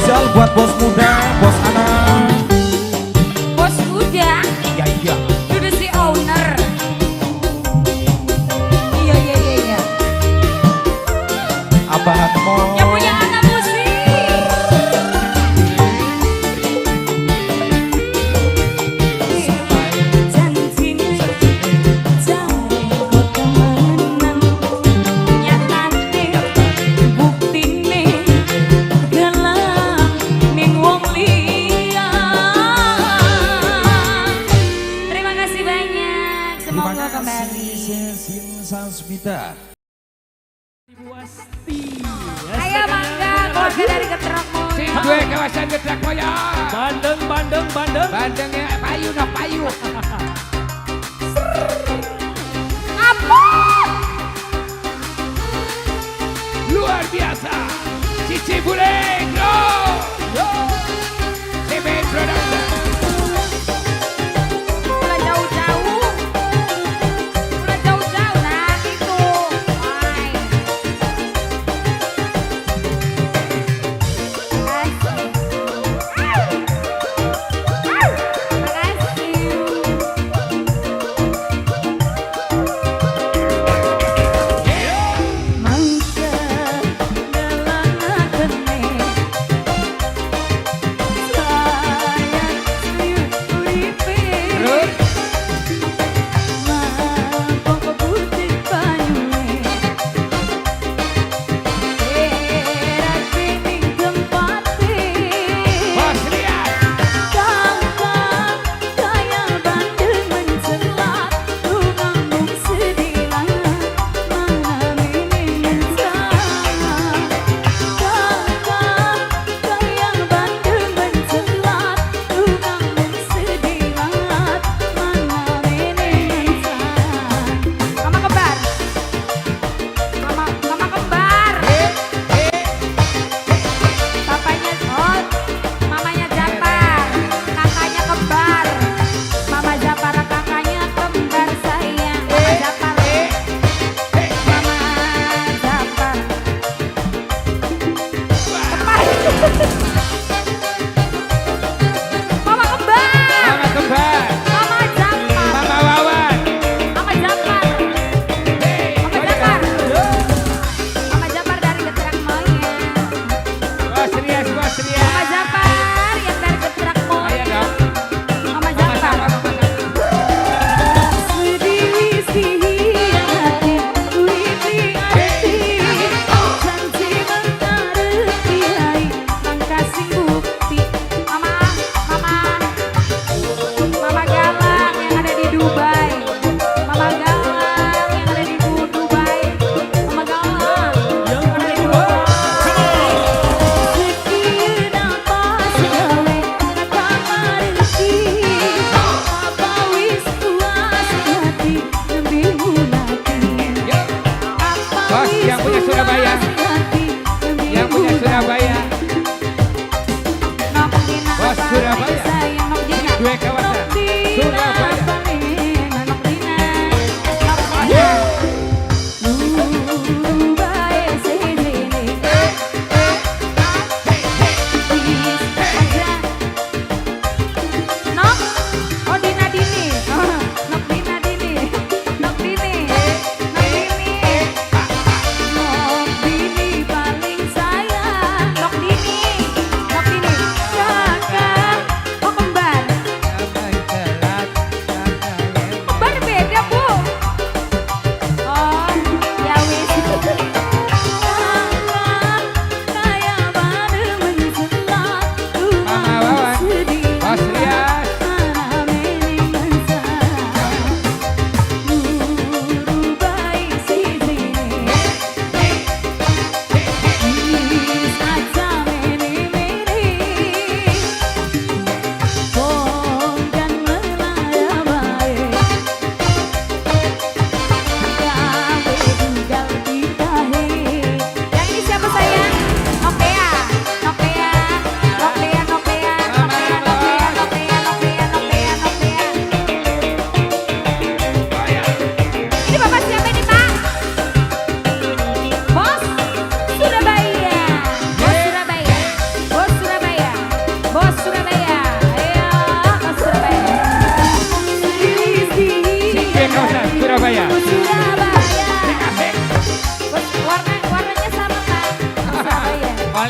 spesial buat bos muda, bos anak. Bos muda? Iya iya. Udah si owner. Iya iya iya iya. Abah Atmo. Yang punya anak musik. Sasmita. Ayo mangga keluarga dari Getrokmo. Gue kawasan Getrokmo ya. Bandeng, Bandeng, Bandeng. Bandeng ya, payu noh payu. Apa? Luar biasa. Cici Buleng, no. Semen Production.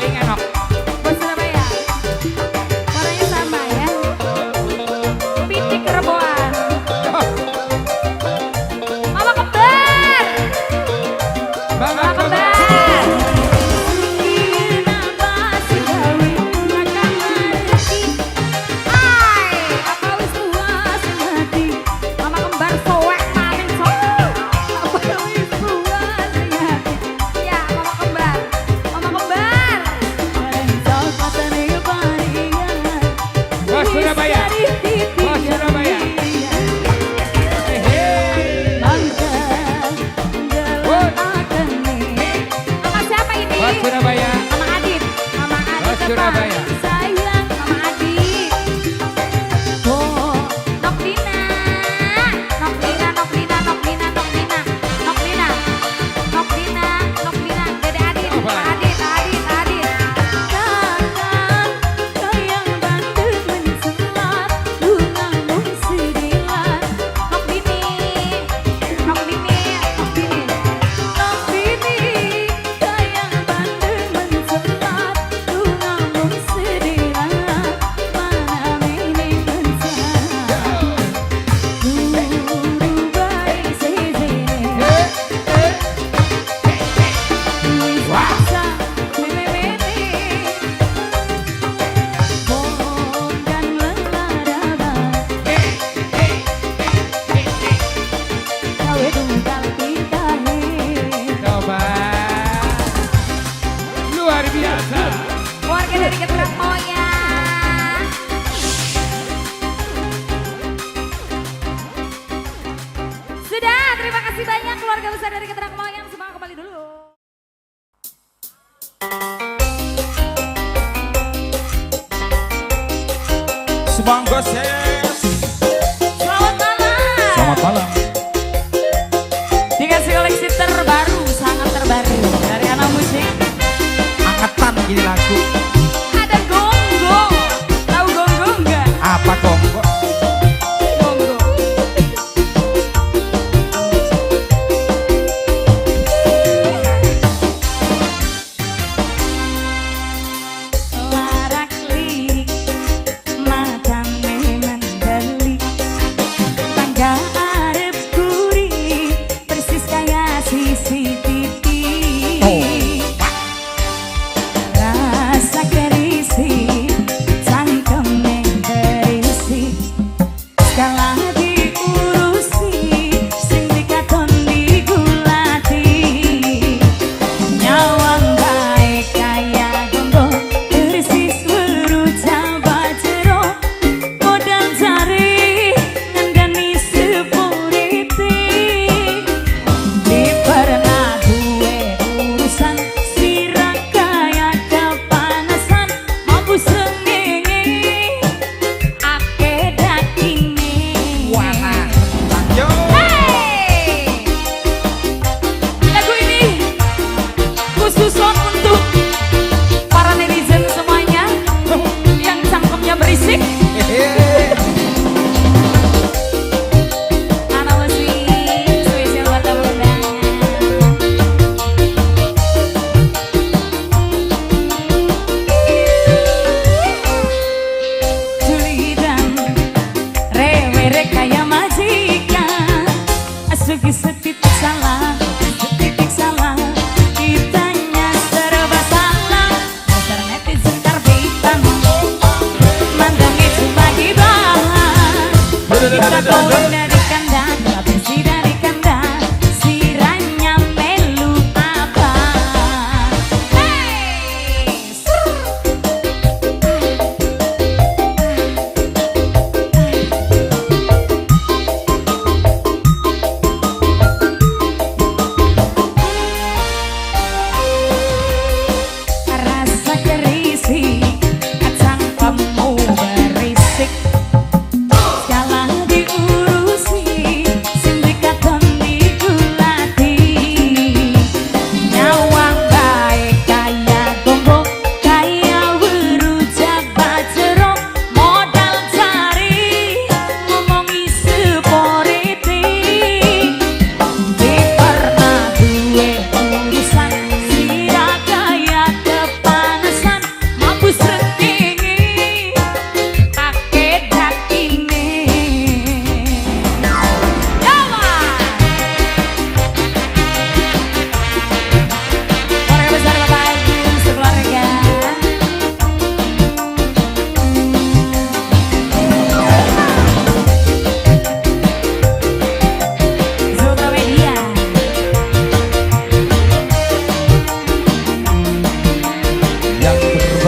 paling enak. Bos Surabaya. Warnanya sama ya. Pitik Reboan. Mama kembar. Mama Mama kembar. kembar. Mama kembar soek paling soek. Ya, mama kembar. Mama kembar. Bos Surabaya. Bos Surabaya. Hehe. Mama siapa ini? Bos Surabaya. Mama Adit. Mama Adit. Bos apa? Surabaya. Sayang, Mama Adit. Oh, Noklina. Noklina, Noklina, Noklina, Noklina. Noklina. Noklina, Noklina. Dede Adit. Apa? Mama Adit, Adit, Adit. Noklini. Noklini, Noklini. Coba. Luar biasa. Warga dari Getrek Moyang. Sudah, terima kasih banyak keluarga besar dari Getrek Moyang. Semangat kembali dulu. Semangga ses. Selamat malam. Selamat malam. Dikasih koleksi terbaru, sangat terbaru dari anak musik. Angkatan gini lagu. Ada gonggong. Tahu gonggong nggak? Apa kongko? Gonggong. Larak lirik, matane mendelik. Tangga arep gurih, persis kayak CCTV. Oh. Rasa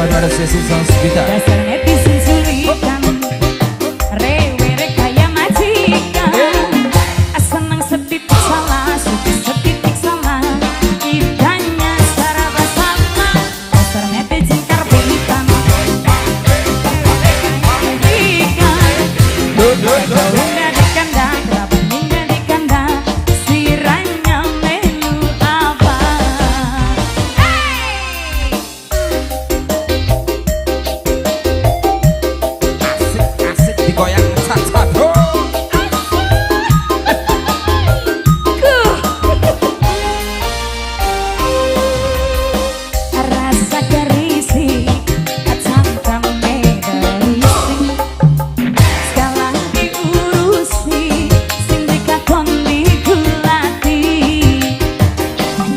baru ada sesi sang sekitar. Dasar netizen sulitan, rewere kayak majikan. Senang setitik salah, setitik salah. Idanya serba salah. Dasar netizen karbitan. Bunda di kandang, kerabat hingga di kandang. Siranya melu apa? Asik digoyang satu-satu. Rasa kerisi, kacang medalisi. Segala diurusi, sing dikakon digulati.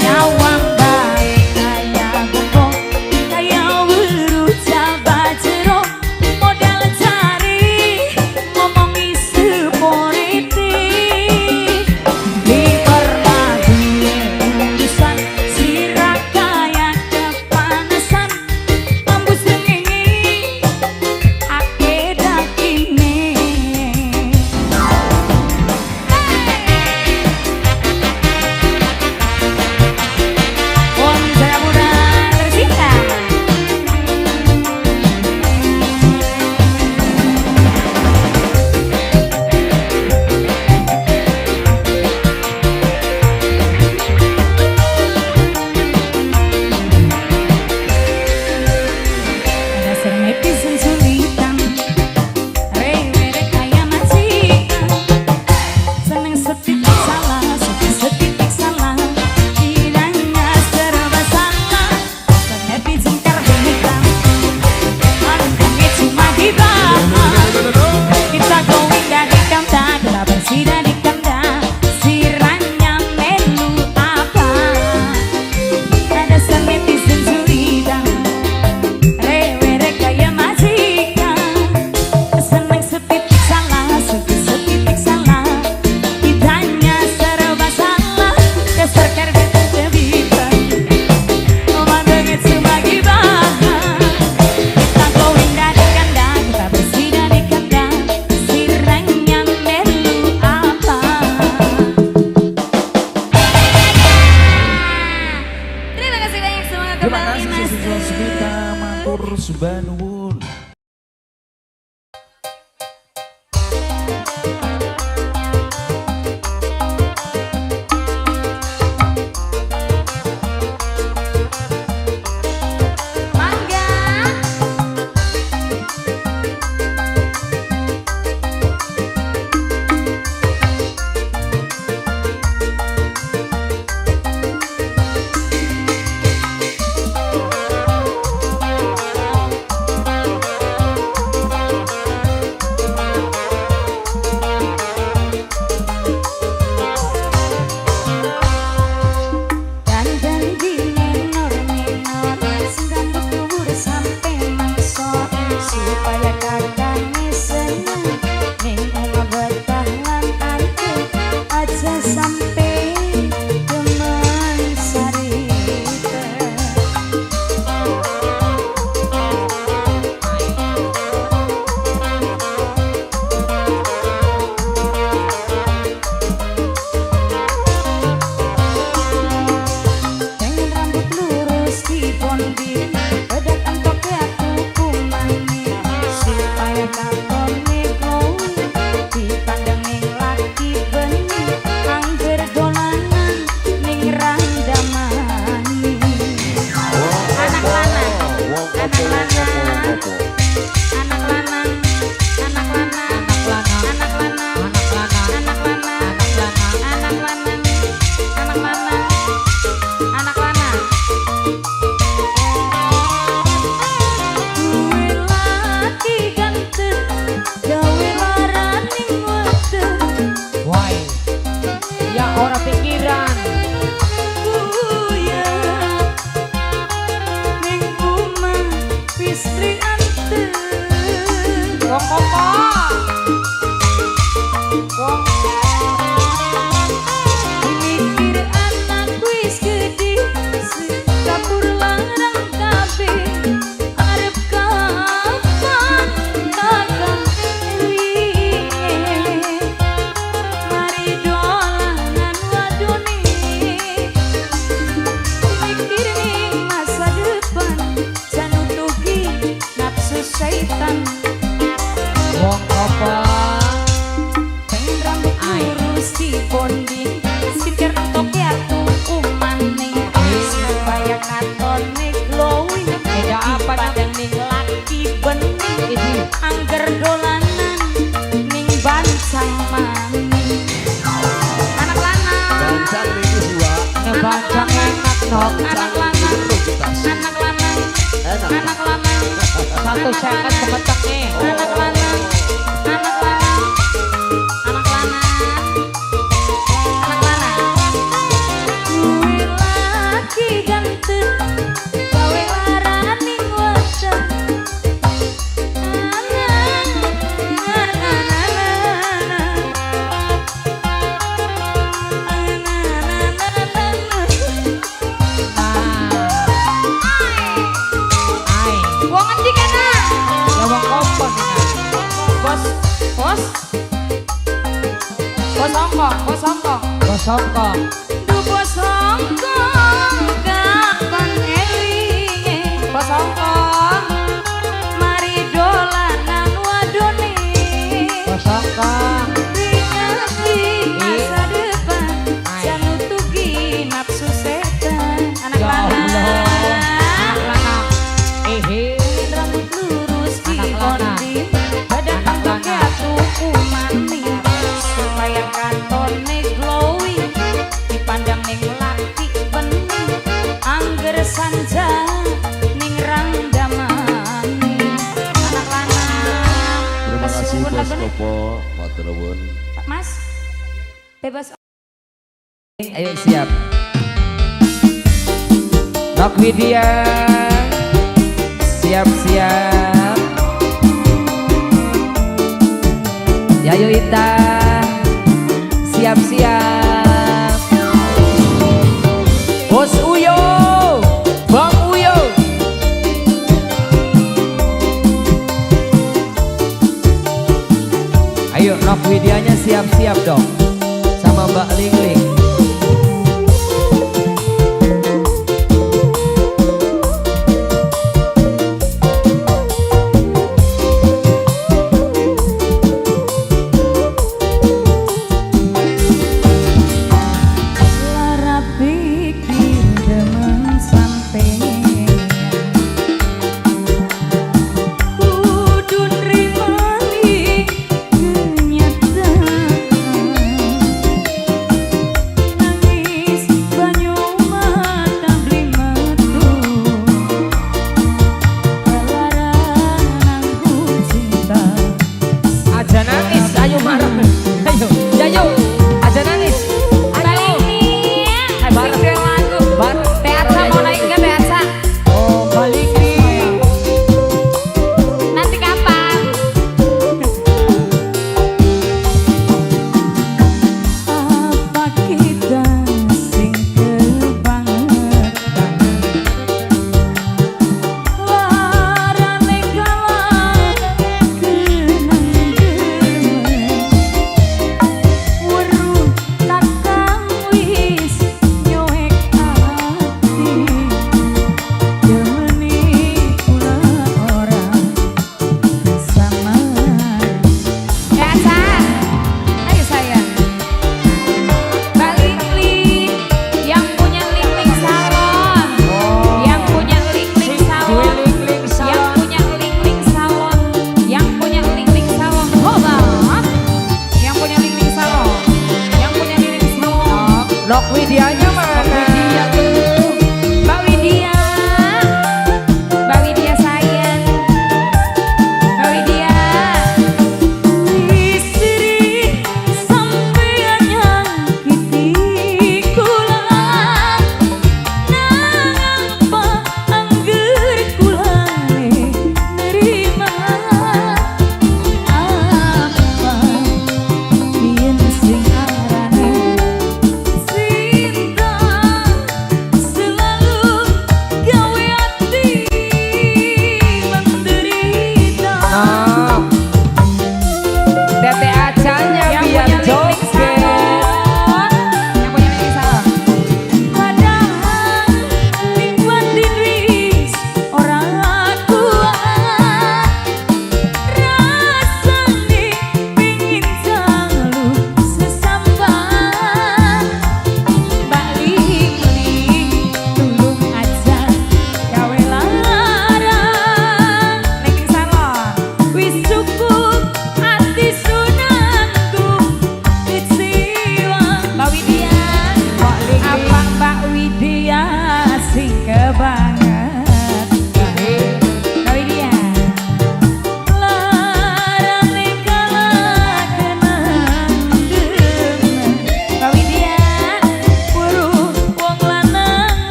Nyawang baik kaya bumbu, kaya weruh jabat jeruk. Modal cari, ngomongi sepolitik. Diperlagi urusan, sirah kaya kepanasan. Ambu sengenge, akedah ini. Om saya muda tercinta. Dasar netizen sulitan, rewere kayak majikan. Seneng setitik salah, setitik salah. Kiranya serba salah. Dasar netizen karbitan. Mantengnya cuma dibahas. Kita going dari kandang, kita bersih dari kandang. Siranya melu apa? Dasar netizen sulitan, rewere kayak majikan. Seneng setitik salah, setitik salah. Idanya serba salah. Dasar karbitan kebitan. Memandangnya cuma gibah. Kita going dari kandang, kita bersih dari kandang. Siranya melu apa? Terima kasih banyak, semoga Terima kembali kasih Mas. sesi sang sekitar. Matur subanuwun. Mangga. setan. Wong apa? Sing rambut lurus dibonding, sikir entuk ya tuku maning. Supaya katone glowing, Beda apa padang ning laki bening. Angger dolanan ning bancang maning. Anak lanang, Bancang ini dua. Ngebancang enak nok. anak lanang, anak lanang, Enak. anak lanang, Satu second semetek nih. anak lanang, anak lanang, anak lanang, anak lanang. Kuwi laki ganteng, gawe larani wajah. Ai. Wong endi kena? Ya wong apa nih? Bos, bos. Bos ongkong, bos ongkong. Gosongko. Du bos ongkong, kapan elinge? Bos ongkong, mari dolanan wadone. Gosongko. Ringati masa depan, jangan tugi nafsu setan. Anak Ya Allah. lanang, Anak lanang. rambut lurus Anak lanang. dibonding, badan Anak bentuknya lanang. tuku maning. Supaya katone glowing, dipandang ning laki bening. Angger sanja ning randamane. Anak lanang. Terima kasih Kesuwun Bos lagune. Kopo, matur nuwun. Pak Mas, bebas. Ayo siap. Nok Widya. Siap-siap. Yayo Ita. Siap-siap. Bos Uyo. Bang Uyo. Ayo Nok Widyanya siap-siap dong. Sama Mbak Ling Ling. Lara pikir demen sampeyan, kudu nrimani kenyataan.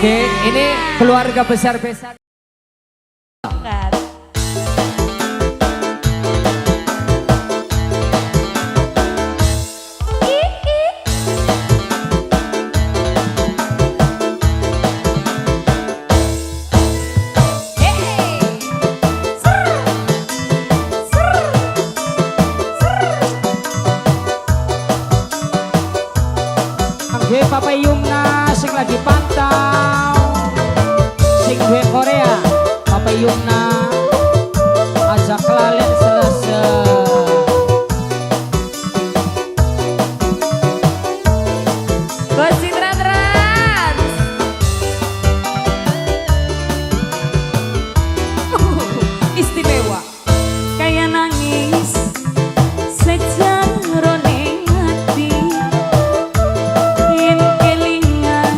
Oke, ini keluarga besar-besar. Gue Papa Yumna sing lagi pantau, sing gue Korea Papa Yumna ajak lalen selesai. Gosip Trans. Istimewa. Kayak nangis sejarah ning hati. Yen kelingan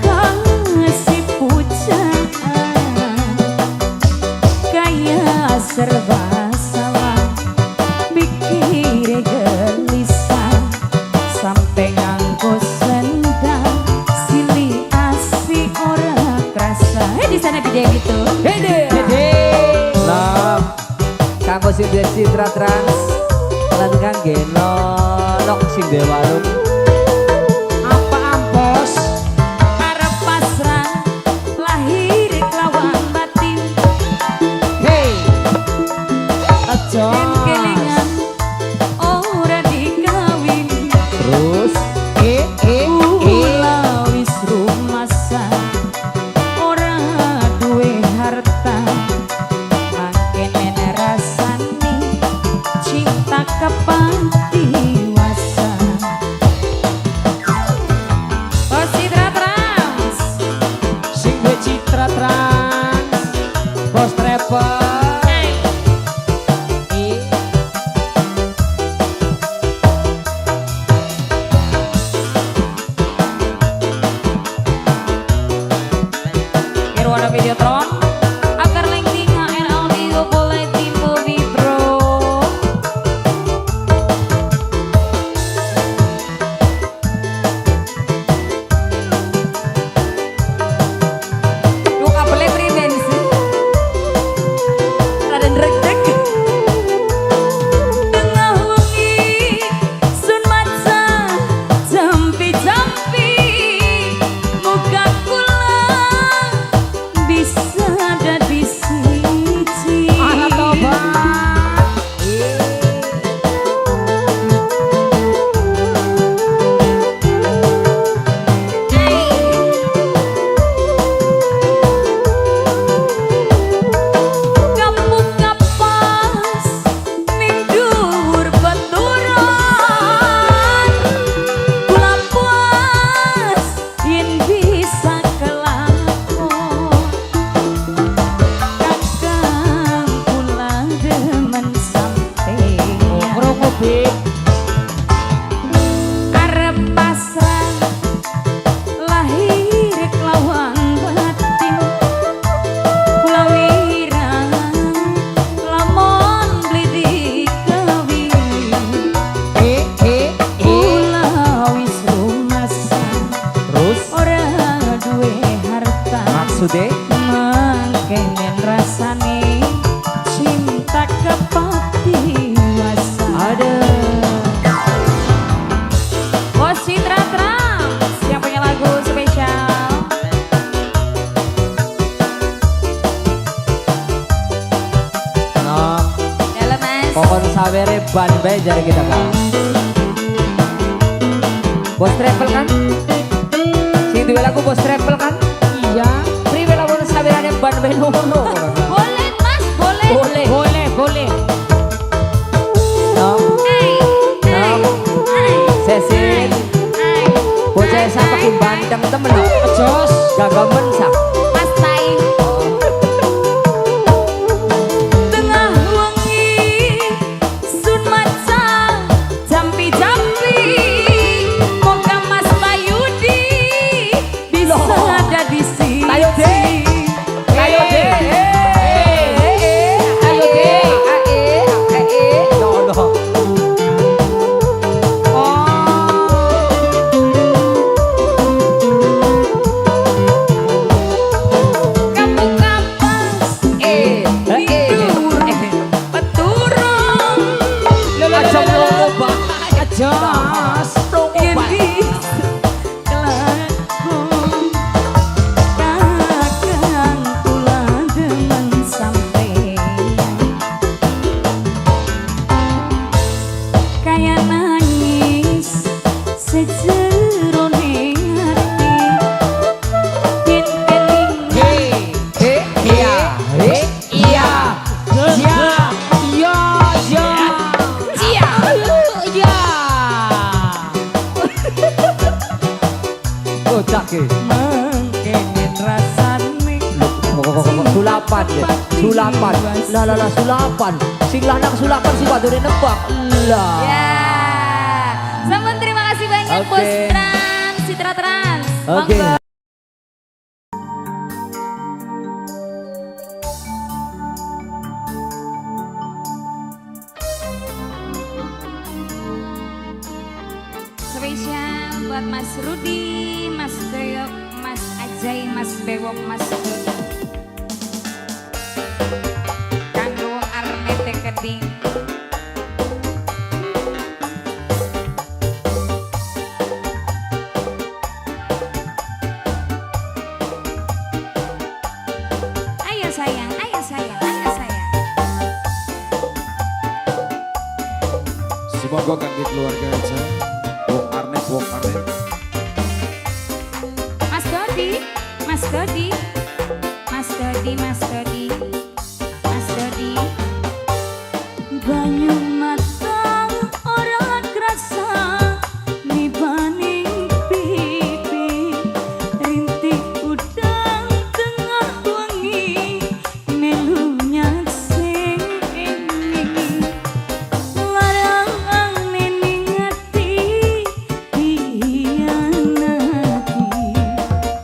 kasih pujaan. Kayak serba salah pikir gelisah. Sampai nganggo sendal silih asih ora kerasa. Di sana dia gitu. Hede. Nah, kanggo sing Citra Trans lan kangge nolok sing warung. Apa ampos? Arep pasrah lahir kelawan batin. Hey, aja. Yen kelingan ora dikawin. Terus Ula wis rumasan ora duwe harta. Mangkene rasane cinta kepatiwasan. Oh Citra Trans. Sing gue Citra Trans, Bos Travel. Irwana Videotron agar linking HN Audio boleh timbul Vibro. Duh kabelnya priben sih. Rada drek-drek. Tengah wengi sun maca jampi-jampi muka kula bisa dadi siji. Anak tobat. Kamu kapas ning dhuwur baturan. Kula puas yen bisa kelakon. Kakang kula demen sampeyan. Krungu Bik. Arep pasrah lahir kelawan batin. Kula wirang lamun beli dikawin. Kula wis rumasan terus ora duwe harta. maksudnya Mangkenen rasane cinta kepatiwasan. Bos Citra Trans yang punya lagu spesial. no, Halo Mas. pokon sawere ban bae jare kita kan. Bos Travel kan? Sing duwe lagu Bos Travel kan? Iya. Priwe lamun sawerane ban bae ngono. Boleh Mas, boleh. Boleh. No, Hey, hey, hey, Sesin, hey, bocah hey, sampe hey, bandeng temen no. Jos. Gagal mensak. Mas Tai. Tengah wengi sun maca jampi-jampi. Moga Mas Tayudi bisa dadi siji. Tayudi. Tayudi. sulapan ya. Sulapan. Lah sulapan. Sing lanang sulapan si wadone nebak. Lah. Ya. Sampun terima kasih banyak Oke. Bos Trans, Citra Trans. Oke. Monggo. Spesial buat Mas Rudi, Mas Doyok, Mas Ajay, Mas Bewok, Mas Dodi. Kanggo Arnete Keding. Ayo sayang, ayo sayang, ayo sayang. Semoga kangge keluarga aja. Wong Arnet, Wong Arnet. Mas Dodi, Mas Dodi, Mas Dodi, Mas Dodi, Mas Dodi. Banyu mata ora krasa nibaning pipi, rintik udang tengah wengi melu nyasing ini. Larang ning ati hianati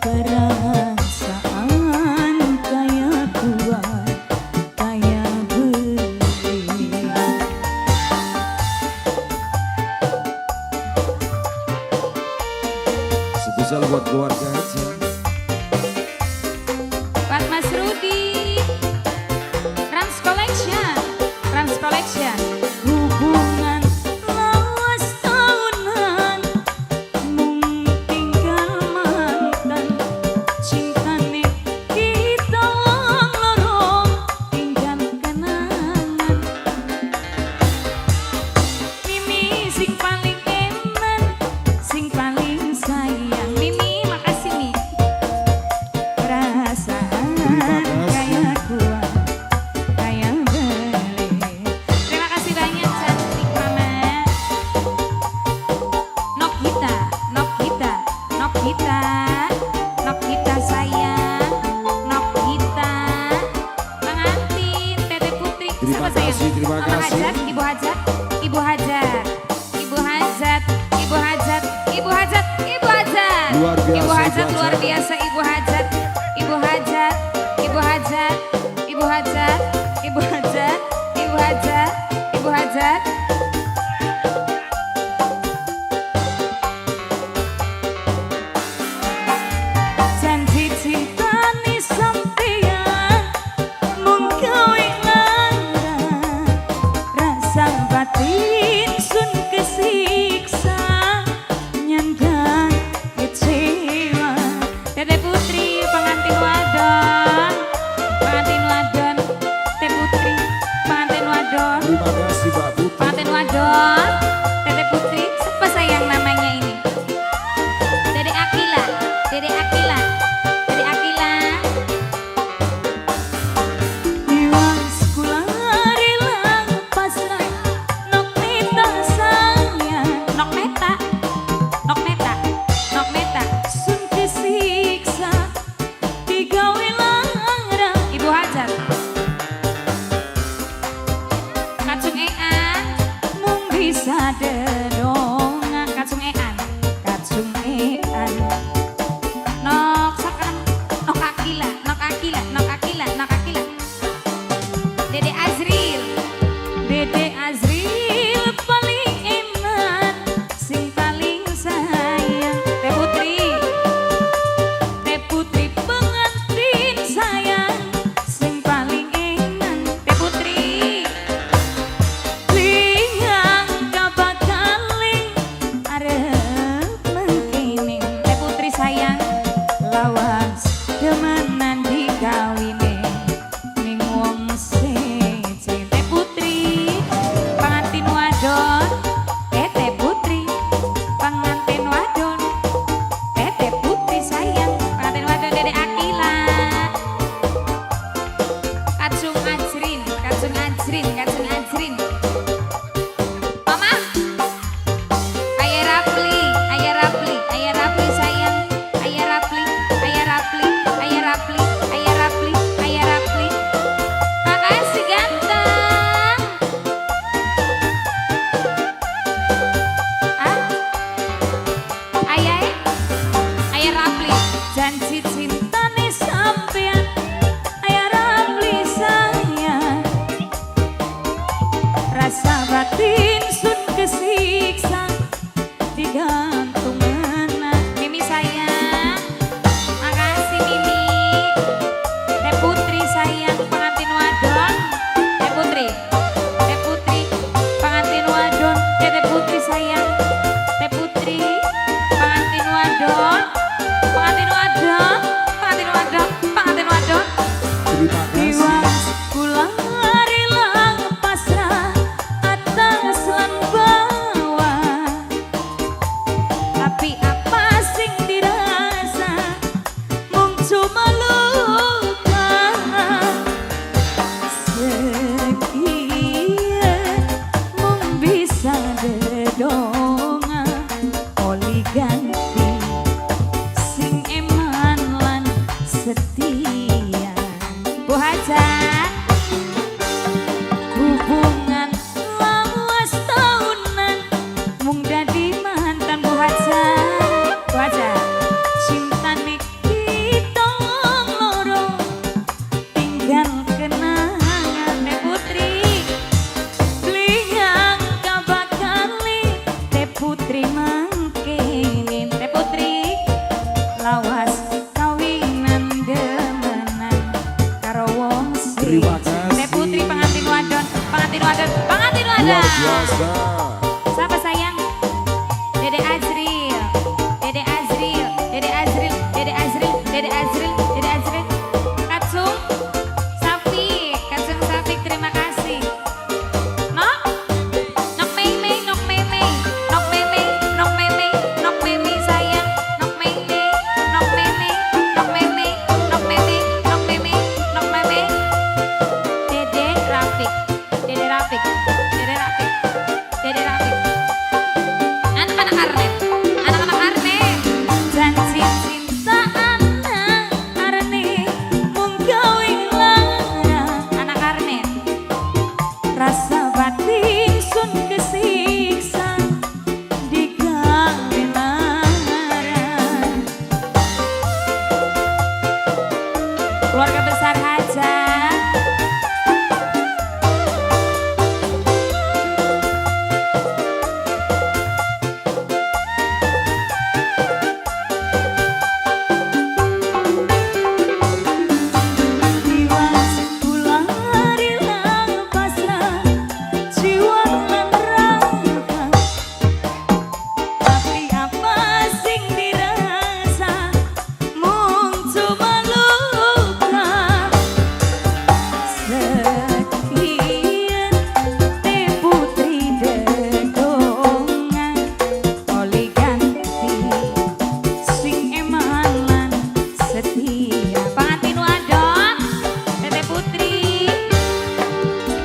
perasaan kaya kuat kaya beli. Spesial buat keluarga aja. Buat Mas Rudi, Trans Collection, Trans Collection. Hubungan lawas tahunan, mung tinggal mantan. Cintane kita wong loro, tinggal kenangan. Mimi sing paling eman, sing paling sayang. Mimi makasih Mi. Perasaan Terima kasih. kaya kuat, kaya beli. Terima kasih banyak cantik mama. Nokita, Nokita, Nokita, Nokita sayang, Nokita. Pengantin Tete Putri. Terima Siapa sayang? kasih, terima Mama kasih. Hajat, Ibu Hajat, Ibu Hajat, Ibu Hajat, Ibu Hajat, Ibu Hajat, Ibu Hajat. Luar biasa, Ibu Hajat Ibu luar Hajat. biasa, Ibu Hajat, Ibu Hajat, Ibu Hajat, Ibu Hajat, Ibu Hajat, Ibu Hajat, Ibu Hajat. Janji cintane sampeyan mung gawe lara, rasa batin sun kesiksa, nyandang kecewa. Tete Putri pengantin wadon, pengantin wadon. Tete Putri pengantin wadon, Terima kasih Mbak Putri. pengantin wadon. Tete Putri, siapa sayang namanya ini? Dede Akila, Dede Akila, Dede Akila. Iwan sekolah rela pasrah, nok meta sayang, nok meta, nok meta, nok meta. Sun kesiksa, digawe lara. Ibu Hajar. Kacung ean, mung bisa dedong. Kacung ean, kacung ean. Nok sakram, nok akila, nok akila, nok akila, nok akila. Dede Azril, Dede Azril paling eman, sing paling sayang. Teh Putri, Teh Putri pengantin sayang, sing paling eman. Teh Putri, liang kabakaling arep mengkini. Teh Putri sayang, lawas demenan dikawine ning wong sece. Teh Putri pengantin wadon, Teh Putri pengantin wadon, Teh Putri sayang pengantin wadon. Dede Akila, Kacung Ajrin, Kacung Ajrin, Kacung Ajrin. Mama, Ayah Rapli, Ayah Rapli, Ayah Rapli sayang, Ayah Rapli, Ayah Rapli, Ayah Rapli, Ayah Rapli, Ayah Rapli, setia. Bu Haja, hubungan lawas tahunan mung dadi mantan. Bu Haja, Bu Haja, cinta kita loro tinggal kenangan. Teh Putri beliang kabakali, Teh Putri mangkene. Teh Putri lawas kawinan demenan karo wong Terima siji. kasih. Teh Putri pengantin wadon, pengantin wadon, pengantin wadon. Luar biasa. Siapa sayang? Dede Azril, Dede Azril, Dede Azril, Dede Azril, Dede Azril, Dede Azril. Kacung Safi, Kacung Safi, terima kasih. Nok, Nok Mei, Nok Mei, Nok Mei, Nok Mei, Nok Mei sayang, Nok Mei, Nok Mei, Nok Mei, Nok Mei, Nok Mei, Nok Mei. Dede Rafik, Dede Rafik, Dede Rafik, Dede Rafik. Anak-anak Arnet, anak-anak Arnet. Janji cinta anak Arnet mung gawe larang. Anak Arnet, rasa batin sun kesiksa digawe larang. Keluarga besar Haja, diwas ulang rilang pasrah jiwa lan raga. Tapi apa sing dirasa mung cuma luka. Sekian Teh Putri dedongan oli ganti sing eman lan setia. Pangantin wadon Teh Putri,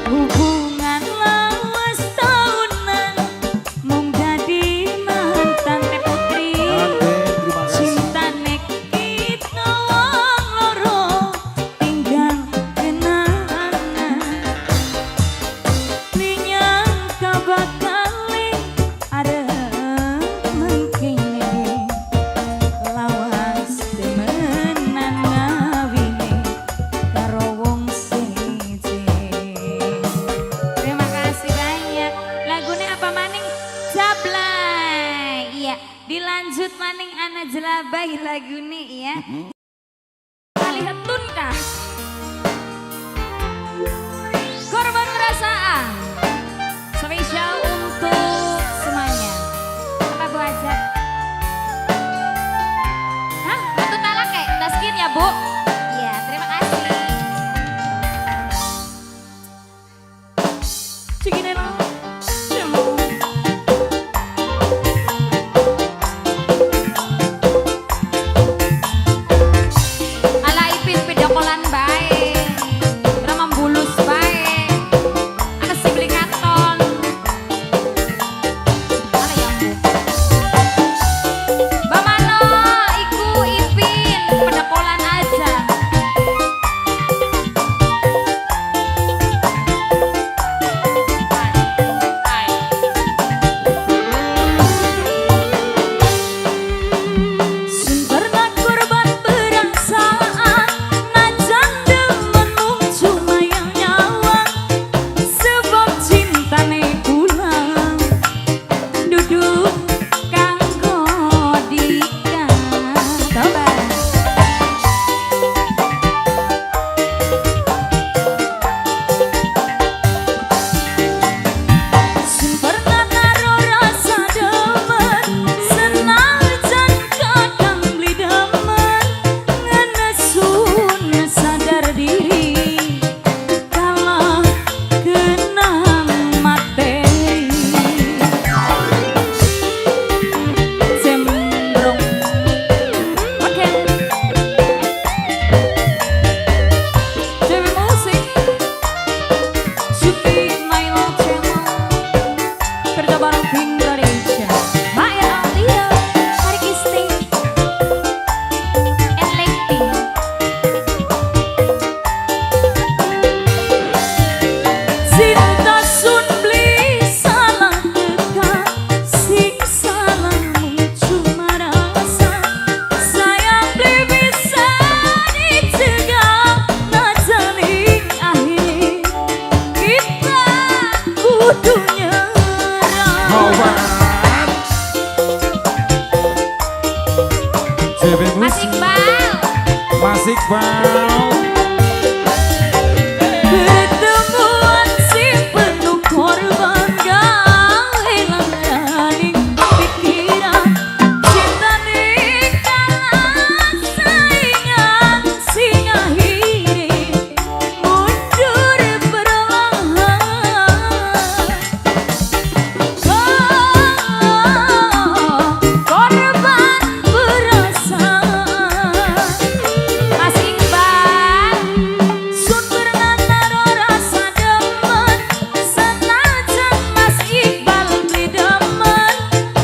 hubungan lawas tahunan mung dadi mantan. Teh Putri Ate, terima kasih. cinta nek kita wong loro tinggal kenangan. Linyang kabakali ada mengkini lawas demenan ngawine karo wong siji. Terima kasih banyak. Lagunya apa maning? Jablay. Iya, dilanjut maning ana jelabai lagune ya. Kali hetun kah? Korban perasaan spesial untuk semuanya. Apa Bu Haja? Hah? Batu talak kayak taskin ya Bu? Iya, terima kasih. Cikinin. Ala Ipin pedokolan bae, ramam bulus bae, ana si beli katon. Ala ya Bu. Bamano iku Ipin pedokolan aja. Mas Iqbal. Pertemuan sing penuh korban gawe langganing pikiran cinta ning kalah saingan sing akhire mundur perlahan. Korban perasaan Mas Iqbal sun pernah naro rasa demen senajan Mas Iqbal beli demen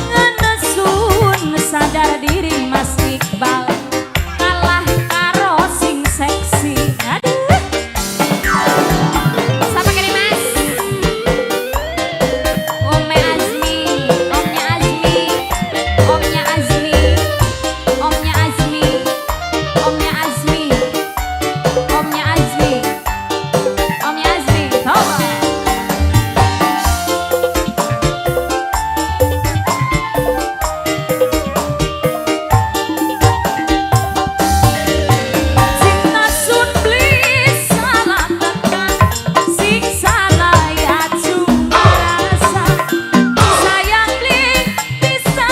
ngenesun sadar diri Mas Iqbal kalah karo sing seksi. Aduh sama kali Mas Omnya Azmi, Omnya Azmi, Omnya Azmi, Omnya Azmi, Omnya Azmi, Omnya Azmi, Omnya Azmi, coba. Cinta sun beli salah tekan, sing salah ya cuma rasa. Sayang beli bisa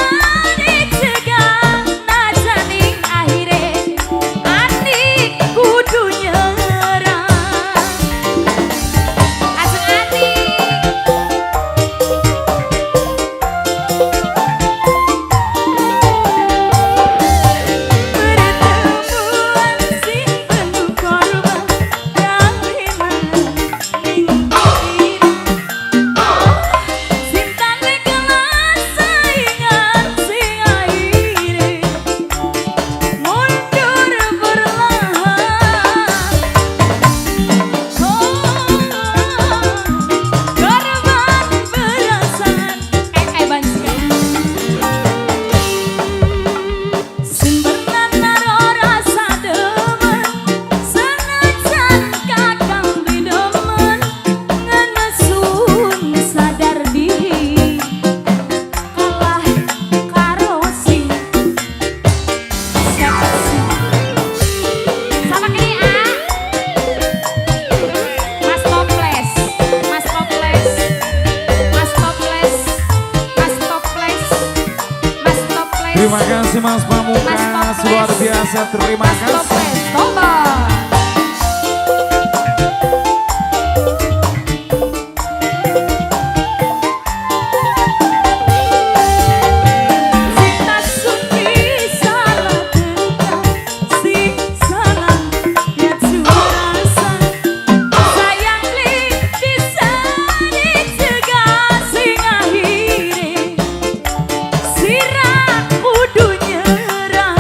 dicegah, najaning akhire adik kudu nyerah. Aseng adik pertemuan sing penuh korban gawe langganing pikiran cinta ning kalah saingan sing akhire mundur perlahan. Korban perasaan banjir sin pernah naro rasa demen senajan kakang beli demen ngenesun sadar diri kalah karo sing seksi. Sama kali Mas Toples, Mas Toples, Mas Toples, Mas Toples, Mas Toples. Terima kasih Mas Pamungkas, Mas Toples. luar biasa, terima Mas kasih. Toples, coba. Cinta sun salah tekan, sing salah ya cuma rasa. Sayang beli bisa dicegah, sing akhire sirah kudu nyerah.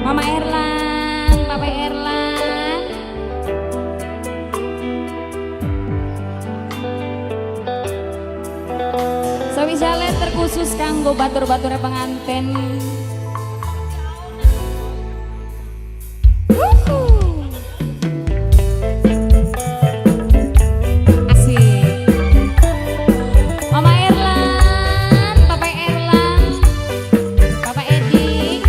Mama Erlan, Papa Erlan. Sawisale terkhusus kanggo batur-bature penganten. Asik. Mama Erlan, Papa Erlan, Papa Edi.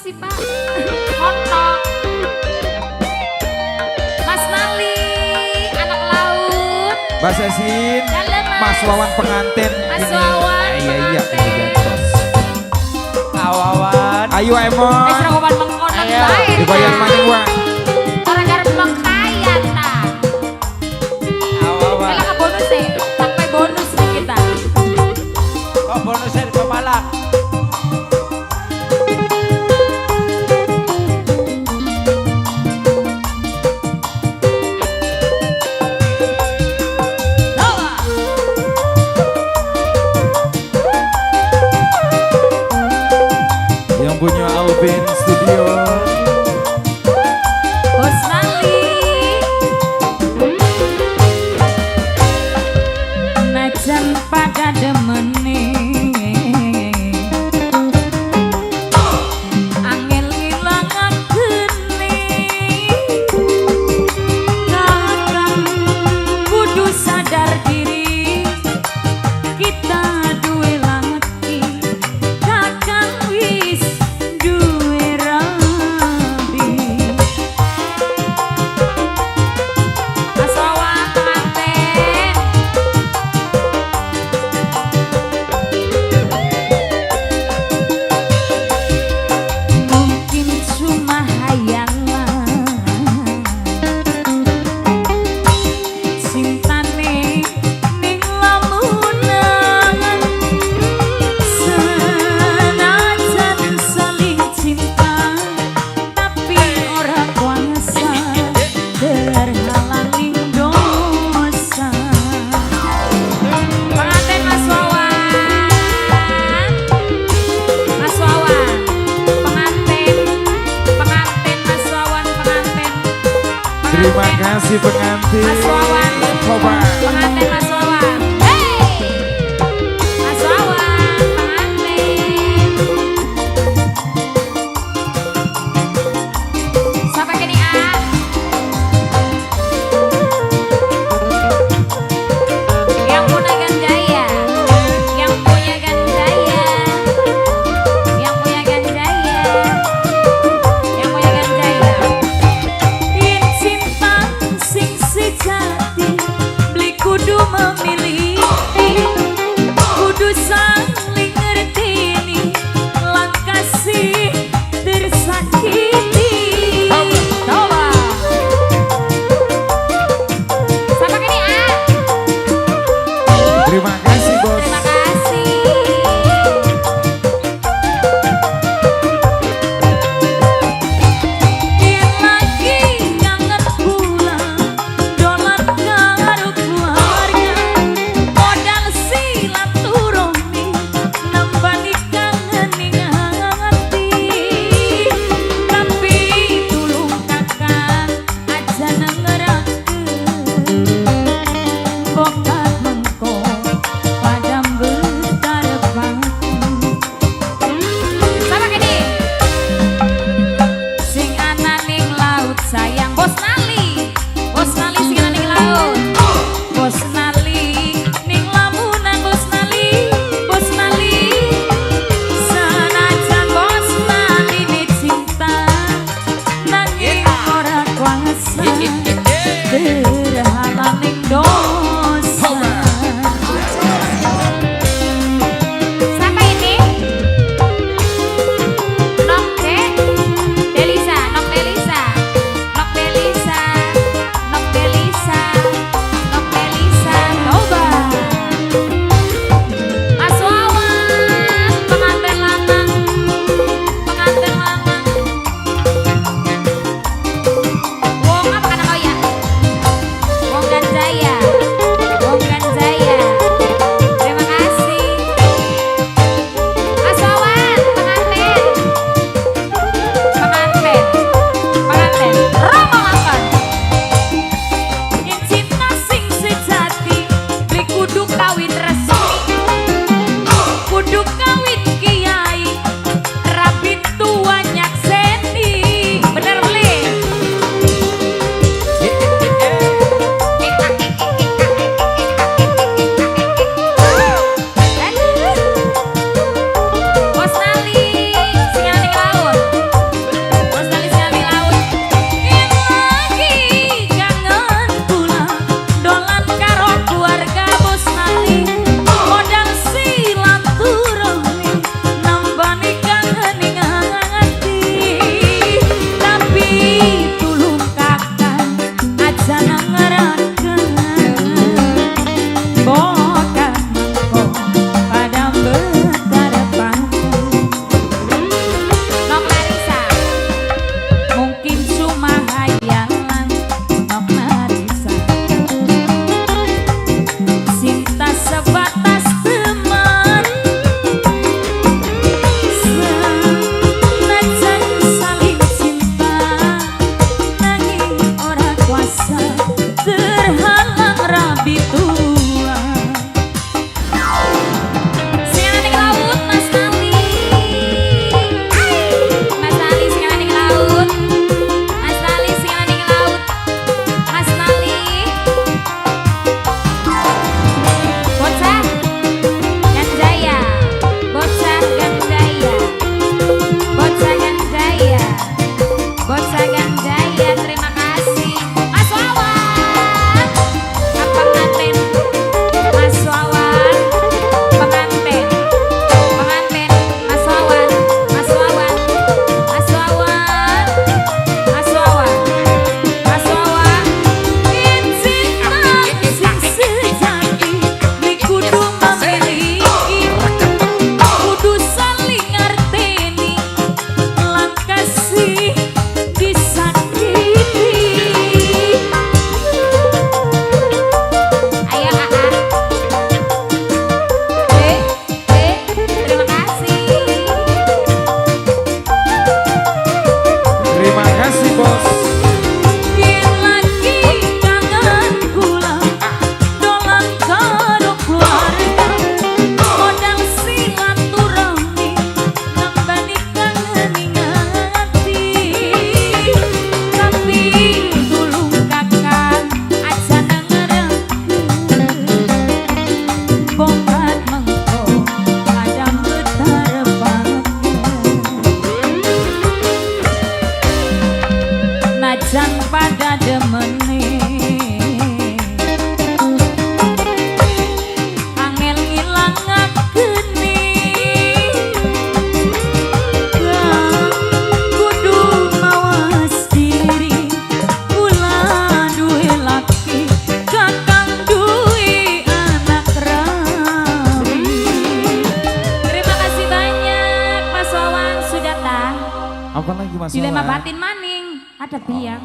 sih Pak? Hontok. Mas Nali, anak laut. Mbak Sesin, Dalam, Mas Wawan pengantin. Mas ini. Wawan Iya iya. pengantin. Awawan. Ayo Emon. Seragaman mengkonon Ayo, baik. Dibayar maning wa. Orang garap mengkaya tak. Awawan. Kela ke bonus deh, sampai bonus nih kita. Oh bonusnya di Pemalang. Yang punya Alvin Studio. Bos Nali. Najan pada demene. Angel ilangan geni. Kakang kudu sadar diri. Kita duwe laki. Kakang wis duwe rabi. Mas Wawan pengantin. Mungkin cuma hayalan cintane ning lamunan senajan saling cinta tapi ora kuasa terhalang ning dosa. Pengantin Mas Wawan, Mas Wawan, pengantin, pengantin Mas Wawan, pengantin. Terima Pengantin. kasih pengantin. Mas Wawan, Coba. pengantin Mas Wawan. Hey! Mas Wawan, pengantin. Sampai gini ah. Yang punya ganjaya, yang punya ganjaya, yang punya ganjaya, yang punya ganjaya. Yen cinta sing sejati beli kudu memilih, kudu saling ngertini lan kasih tersakiti. Coba sama gini ah. Terima kasih bos. Terima kasih. Yen lagi kangen pulang, dolan karo keluarga, modal silaturahmi, nambani kangen ning hati. Tapi tulung kakak aja nengerakeun, bokat mengko padam bertarepaku. Sama gini. Sing ana ning laut sayang Bos Nali. Bos Nali sing ana ning laut. Bos Nali ning lamunan Bos Nali. Bos Nali senajan Bos Nali ni cinta nanging ora kuasa terhalang ning dosa. Siapa ini? Nok Delisa, Nok Delisa, Nok Delisa, Nok Delisa, Nok Delisa, coba. Mas Wawan, pengantin lanang, pengantin lanang. Wong apa kata kau ya? Wong Ganjaya, Wong Ganjaya. Terima kasih. Mas Wawan, pengantin. Pengantin, pengantin, Romo Lampon. Yen cinta sing sejati, beli kudu kawin resmi, kudu kawin kiai, rabi tua nyakseni. Bener beli. Bos Nali, sing ana ning laut. pada demene angel ngilangakeni kudu mawas diri kula duwe laki kakang duwe anak rawi. Terima kasih banyak Mas Wawan sudah datang. Apa lagi Mas Dilema Wawan? batin maning ada biang.